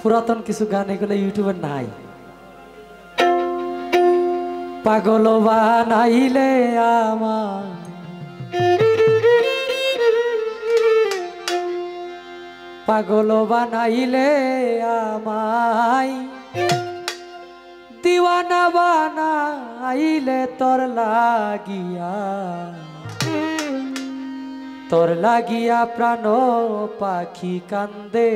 পুরাতন কিছু গান এগুলো ইউটিউবে নাই। পাগল বানাইলে আমার পাগল বানাইলে আমায় দিওয়ানা বানাইলে তোর লাগিয়া প্রাণ পাখি কান্দে।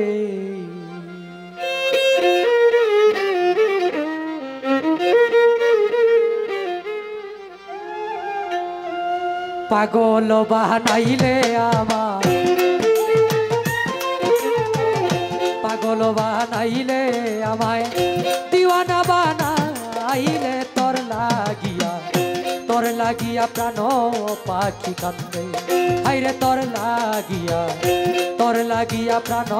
পাগল বানাইলে আমার পাগল বানাইলে আমায় দিওয়ানা বানাইলে তোর লাগিয়া প্রাণ পাখি কান্দে। হাইরে তোর লাগিয়া প্রাণ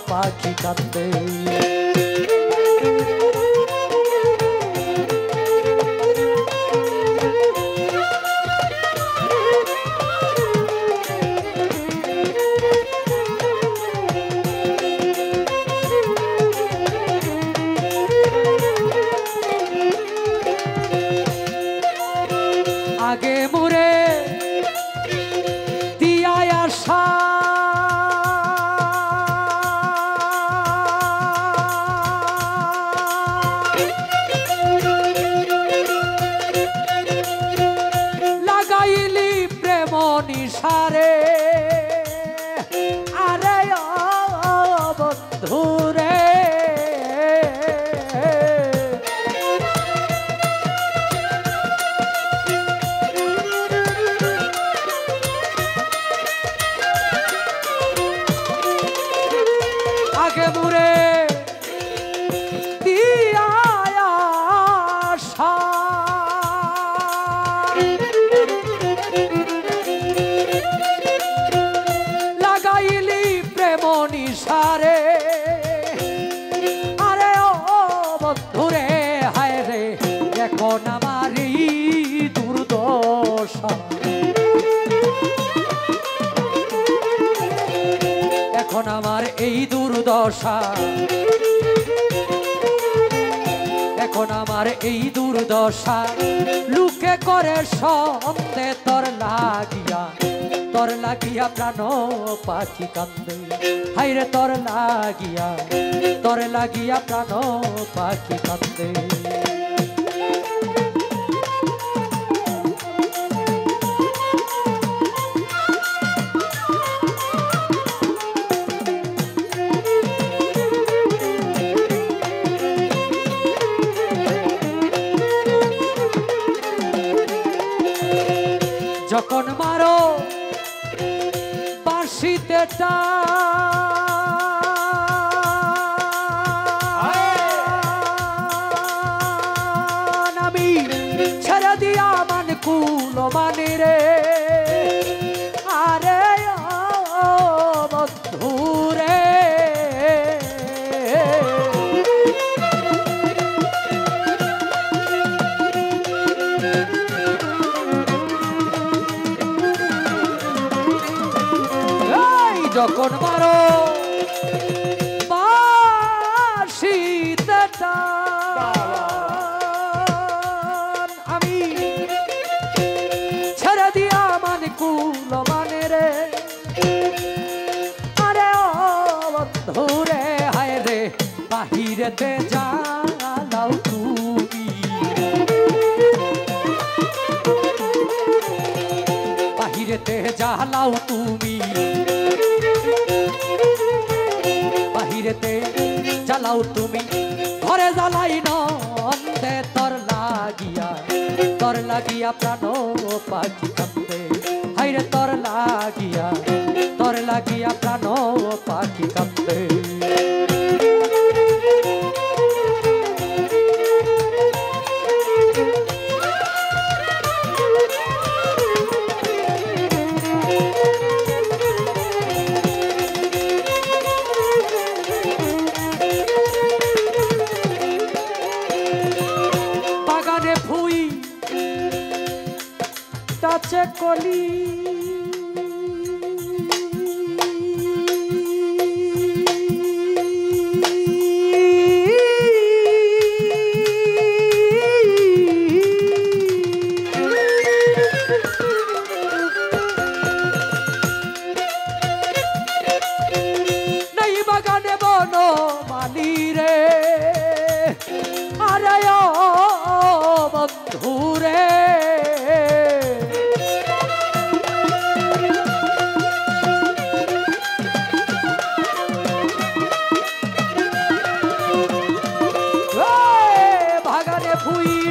পাখি কান্দে। আগে মুরে দিয়া আশা লাগাইলি প্রেম নিশারে। আরে বন্ধুরে আগে মুরে দিয়া আশা লাগাইলি প্রেম নিশারে। আরে ও বন্ধুরে হায় রে এখন আমার এই দুর্দশা। এখন আমার এই দুর্দশা এখন আমার এই দুর্দশা লুকে করে সন্দেহ তোর লাগিয়া প্রাণ পাখি কান্দে। হাইরে তোর লাগিয়া প্রাণ পাখি কান্দে। যখন মারো বাঁশিতে টান আমি ছেড়ে দিয়া মান কুল মানে রে। আরে বন্ধুরে যখন মারো বাঁশিতে টান আমি ছেড়ে দিয়া মানে কুল মানে রে। আরে ও বন্ধুরে হায় রে বাহিরেতে জ্বালাও তুমি বাহিরেতে জ্বালাও তুমি বাহিরেতে জ্বালাও তুমি ঘরে জ্বালাই নন্দে তোর লাগিয়া প্রাণ পাখি কান্দে। হাইরে তোর লাগিয়া প্রাণ পাখি কান্দে। বাগানে ফুই টাচে কলি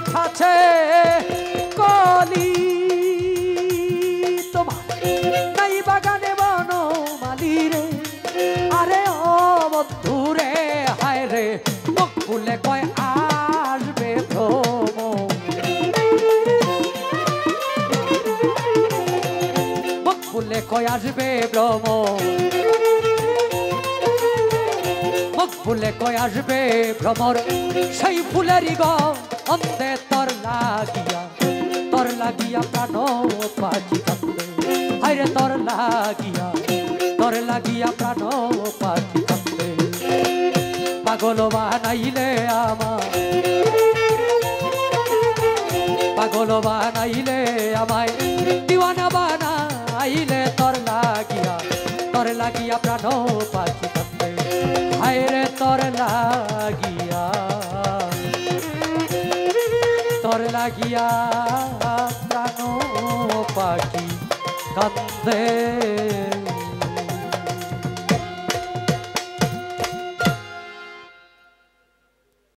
মিঠাছে কলি তোমার নাই বাগানে বনমালী রে আরে ও বন্ধু রে হায় রে মুখ ফুলে কয় আসবে ভ্রমর মুখ ফুলে কয় আসবে ভ্রমর মুখ ফুলে কয় আসবে ভ্রমর সেই ফুলেরই গন্ধে তোর লাগিয়া প্রাণ পাখি কান্দে হায়রে তোর লাগিয়া প্রাণ পাখি কান্দে পাগল বানাইলে আমায় দিওয়ানা বানাইলে তোর লাগিয়া প্রাণ পাখি কান্দে হায়রে তোর লাগিয়া প্রাণ পাখি কান্দে